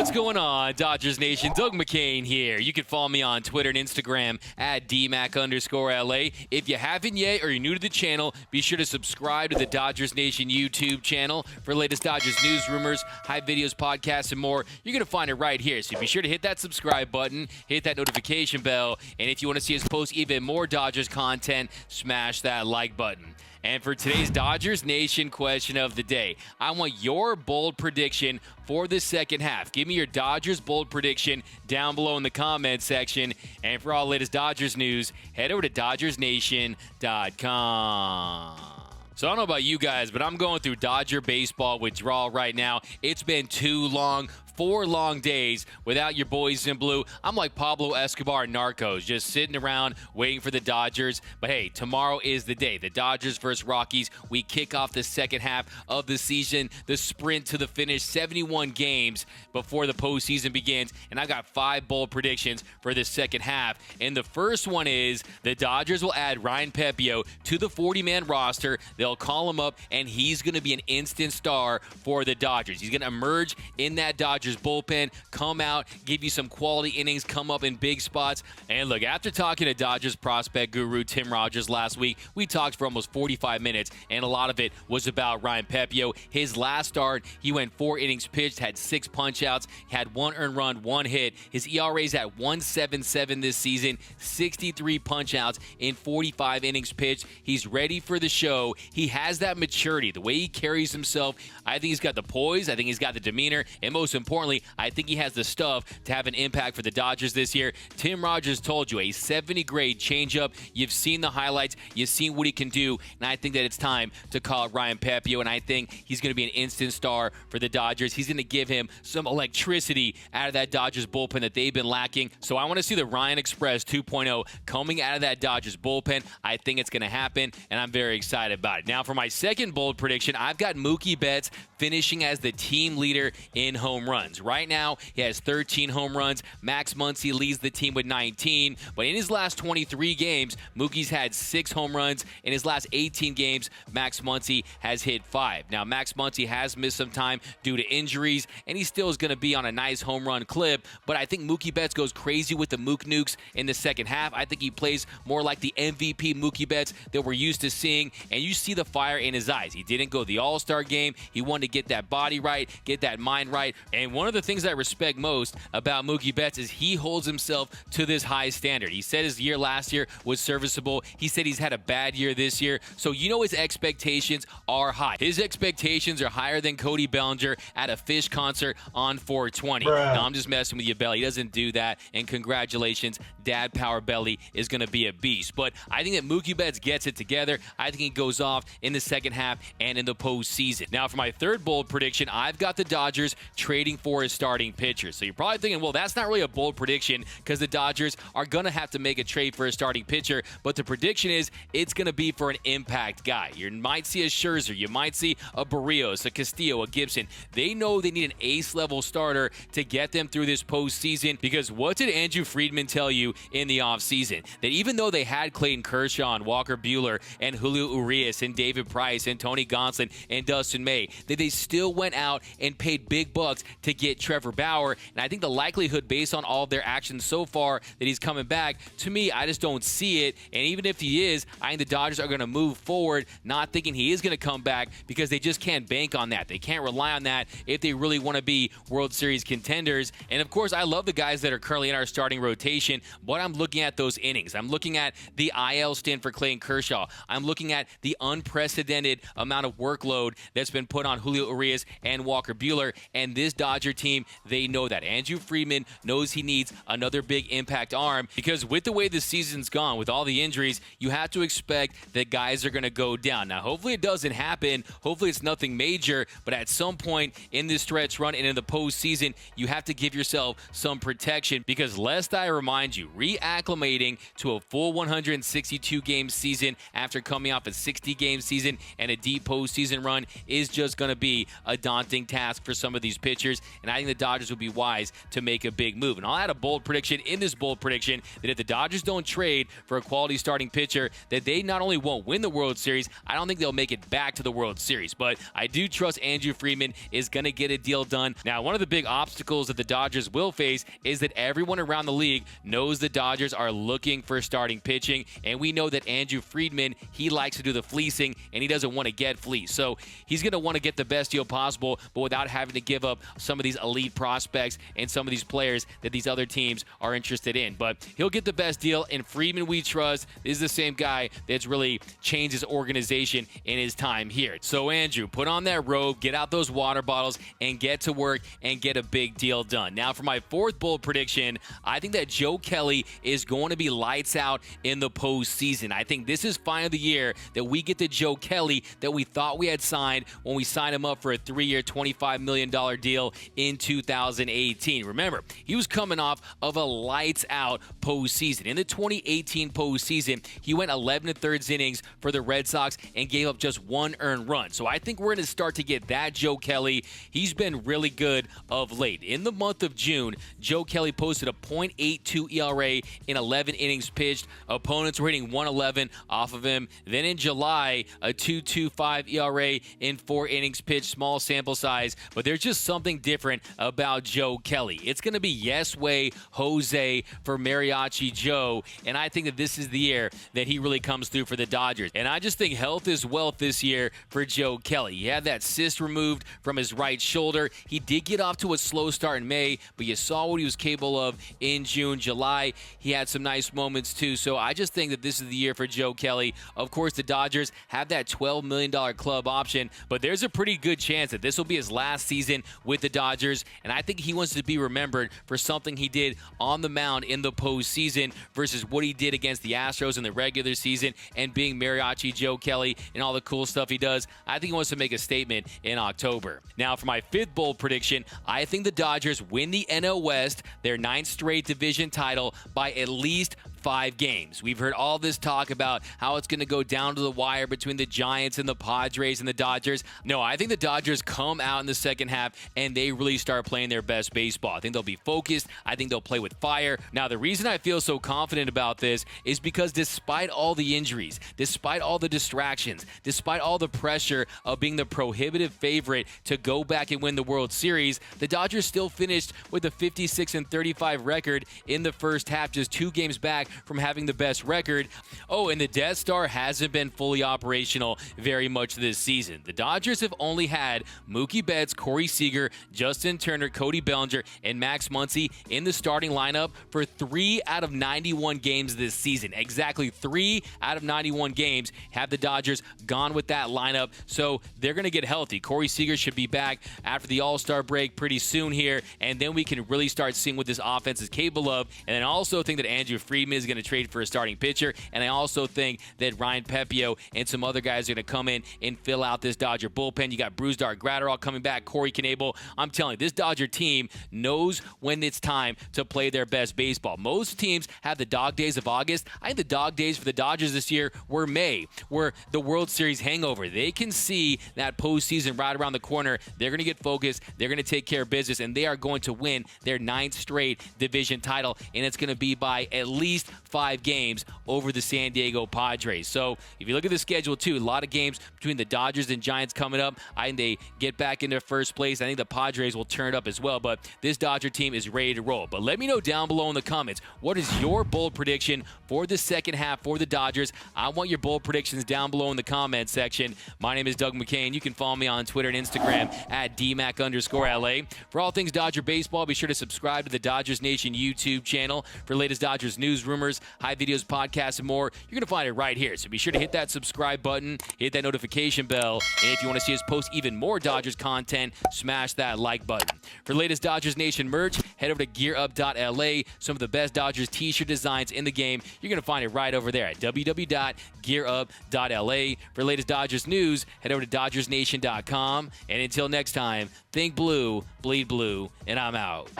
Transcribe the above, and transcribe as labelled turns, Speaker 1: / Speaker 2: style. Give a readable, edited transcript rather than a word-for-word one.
Speaker 1: What's going on, Dodgers Nation? Doug McCain here. You can follow me on Twitter and Instagram at DMac_LA. If you haven't yet or you're new to the channel, be sure to subscribe to the Dodgers Nation YouTube channel for the latest Dodgers news, rumors, high videos, podcasts, and more. You're going to find it right here. So be sure to hit that subscribe button, hit that notification bell, and if you want to see us post even more Dodgers content, smash that like button. And for today's Dodgers Nation question of the day, I want your bold prediction for the second half. Give me your Dodgers bold prediction down below in the comment section. And for all the latest Dodgers news, head over to DodgersNation.com. So I don't know about you guys, but I'm going through Dodger baseball withdrawal right now. It's been too long. 4 long days without your boys in blue. I'm like Pablo Escobar in Narcos, just sitting around waiting for the Dodgers. But hey, tomorrow is the day. The Dodgers versus Rockies. We kick off the second half of the season, the sprint to the finish, 71 games before the postseason begins. And I got 5 bold predictions for the second half. And the first one is the Dodgers will add Ryan Pepiot to the 40-man roster. They'll call him up, and he's going to be an instant star for the Dodgers. He's going to emerge in that Dodgers bullpen, come out, give you some quality innings, come up in big spots. And look, after talking to Dodgers prospect guru Tim Rogers last week, we talked for almost 45 minutes, and a lot of it was about Ryan Pepiot. His last start, he went 4 innings pitched, had 6 punch-outs, had 1 earned run, 1 hit. His ERA is at 1.77 this season, 63 punch-outs in 45 innings pitched. He's ready for the show. He has that maturity, the way he carries himself. I think he's got the poise, I think he's got the demeanor, and most importantly, I think he has the stuff to have an impact for the Dodgers this year. Tim Rogers told you, a 70-grade changeup. You've seen the highlights. You've seen what he can do, and I think that it's time to call Ryan Pepiot, and I think he's going to be an instant star for the Dodgers. He's going to give him some electricity out of that Dodgers bullpen that they've been lacking. So I want to see the Ryan Express 2.0 coming out of that Dodgers bullpen. I think it's going to happen, and I'm very excited about it. Now, for my second bold prediction, I've got Mookie Betts finishing as the team leader in home runs. Right now, he has 13 home runs. Max Muncy leads the team with 19. But in his last 23 games, Mookie's had 6 home runs. In his last 18 games, Max Muncy has hit 5. Now, Max Muncy has missed some time due to injuries, and he still is going to be on a nice home run clip. But I think Mookie Betts goes crazy with the Mook Nukes in the second half. I think he plays more like the MVP Mookie Betts that we're used to seeing, and you see the fire in his eyes. He didn't go the All-Star game. He wanted to get that body right, get that mind right, and one of the things I respect most about Mookie Betts is he holds himself to this high standard. He said his year last year was serviceable. He said he's had a bad year this year. So you know his expectations are high. His expectations are higher than Cody Bellinger at a Fish concert on 420. No, I'm just messing with you, Belly. He doesn't do that. And congratulations, Dad Power Belly is going to be a beast. But I think that Mookie Betts gets it together. I think he goes off in the second half and in the postseason. Now, for my third bold prediction, I've got the Dodgers trading for his starting pitcher. So you're probably thinking, well, that's not really a bold prediction because the Dodgers are going to have to make a trade for a starting pitcher. But the prediction is it's going to be for an impact guy. You might see a Scherzer. You might see a Barrios, a Castillo, a Gibson. They know they need an ace-level starter to get them through this postseason because what did Andrew Friedman tell you in the offseason? That even though they had Clayton Kershaw and Walker Buehler and Julio Urias and David Price and Tony Gonsolin and Dustin May, that they still went out and paid big bucks to get Trevor Bauer. And I think the likelihood based on all of their actions so far that he's coming back, to me, I just don't see it. And even if he is, I think the Dodgers are going to move forward not thinking he is going to come back because they just can't bank on that. They can't rely on that if they really want to be World Series contenders. And of course, I love the guys that are currently in our starting rotation, but I'm looking at those innings. I'm looking at the IL stint for Clayton Kershaw. I'm looking at the unprecedented amount of workload that's been put on Julio Urias and Walker Buehler. And this Dodger team, they know that. Andrew Friedman knows he needs another big impact arm because with the way the season's gone, with all the injuries, you have to expect that guys are going to go down. Now, hopefully it doesn't happen. Hopefully it's nothing major, but at some point in this stretch run and in the postseason, you have to give yourself some protection because lest I remind you, reacclimating to a full 162-game season after coming off a 60-game season and a deep postseason run is just going to be a daunting task for some of these pitchers. and I think the Dodgers would be wise to make a big move. And I'll add a bold prediction in this bold prediction that if the Dodgers don't trade for a quality starting pitcher, that they not only won't win the World Series, I don't think they'll make it back to the World Series. But I do trust Andrew Friedman is going to get a deal done. Now, one of the big obstacles that the Dodgers will face is that everyone around the league knows the Dodgers are looking for starting pitching, and we know that Andrew Friedman, he likes to do the fleecing, and he doesn't want to get fleeced. So he's going to want to get the best deal possible, but without having to give up some of these elite prospects and some of these players that these other teams are interested in. But he'll get the best deal, and Friedman, we trust, is the same guy that's really changed his organization in his time here. So Andrew, put on that robe, get out those water bottles, and get to work and get a big deal done. Now, for my fourth bold prediction, I think that Joe Kelly is going to be lights out in the postseason. I think this is finally the year that we get the Joe Kelly that we thought we had signed when we signed him up for a 3-year, $25 million deal in 2018. Remember, he was coming off of a lights out postseason. In the 2018 postseason, he went 11 1/3 innings for the Red Sox and gave up just 1 earned run. So I think we're going to start to get that Joe Kelly. He's been really good of late. In the month of June, Joe Kelly posted a .82 ERA in 11 innings pitched. Opponents were hitting 111 off of him. Then in July, a 2.25 ERA in 4 innings pitched, small sample size, but there's just something different about Joe Kelly. It's going to be yes way Jose for Mariachi Joe, and I think that this is the year that he really comes through for the Dodgers. And I just think health is wealth this year for Joe Kelly. He had that cyst removed from his right shoulder. He did get off to a slow start in May, but you saw what he was capable of in June, July. He had some nice moments too. So I just think that this is the year for Joe Kelly. Of course, the Dodgers have that $12 million club option, but there's a pretty good chance that this will be his last season with the Dodgers, and I think he wants to be remembered for something he did on the mound in the postseason versus what he did against the Astros in the regular season and being Mariachi Joe Kelly and all the cool stuff he does. I think he wants to make a statement in October. Now, for my fifth bold prediction, I think the Dodgers win the NL West, their 9th straight division title, by at least 5 games. We've heard all this talk about how it's going to go down to the wire between the Giants and the Padres and the Dodgers. No, I think the Dodgers come out in the second half and they really start playing their best baseball. I think they'll be focused. I think they'll play with fire. Now, the reason I feel so confident about this is because despite all the injuries, despite all the distractions, despite all the pressure of being the prohibitive favorite to go back and win the World Series, the Dodgers still finished with a 56-35 record in the first half, just 2 games back from having the best record. Oh, and the Death Star hasn't been fully operational very much this season. The Dodgers have only had Mookie Betts, Corey Seager, Justin Turner, Cody Bellinger, and Max Muncy in the starting lineup for 3 out of 91 games this season. Exactly 3 out of 91 games have the Dodgers gone with that lineup, so they're going to get healthy. Corey Seager should be back after the All-Star break pretty soon here, and then we can really start seeing what this offense is capable of. And I also think that Andrew Friedman is going to trade for a starting pitcher, and I also think that Ryan Pepiot and some other guys are going to come in and fill out this Dodger bullpen. You got Brusdar Graterol coming back, Corey Knebel. I'm telling you, this Dodger team knows when it's time to play their best baseball. Most teams have the dog days of August. I think the dog days for the Dodgers this year were May, where the World Series hangover. They can see that postseason right around the corner. They're going to get focused. They're going to take care of business, and they are going to win their 9th straight division title, and it's going to be by at least 5 games over the San Diego Padres. So if you look at the schedule too, a lot of games between the Dodgers and Giants coming up. I think they get back into first place. I think the Padres will turn it up as well, but this Dodger team is ready to roll. But let me know down below in the comments, what is your bold prediction for the second half for the Dodgers? I want your bold predictions down below in the comment section. My name is Doug McCain. You can follow me on Twitter and Instagram at DMac_LA. For all things Dodger baseball, be sure to subscribe to the Dodgers Nation YouTube channel for latest Dodgers news, rumors, high videos, podcasts, and more. You're going to find it right here. So be sure to hit that subscribe button, hit that notification bell, and if you want to see us post even more Dodgers content, smash that like button. For the latest Dodgers Nation merch, head over to gearup.la. Some of the best Dodgers t-shirt designs in the game. You're going to find it right over there at www.gearup.la. For the latest Dodgers news, head over to DodgersNation.com. And until next time, think blue, bleed blue, and I'm out.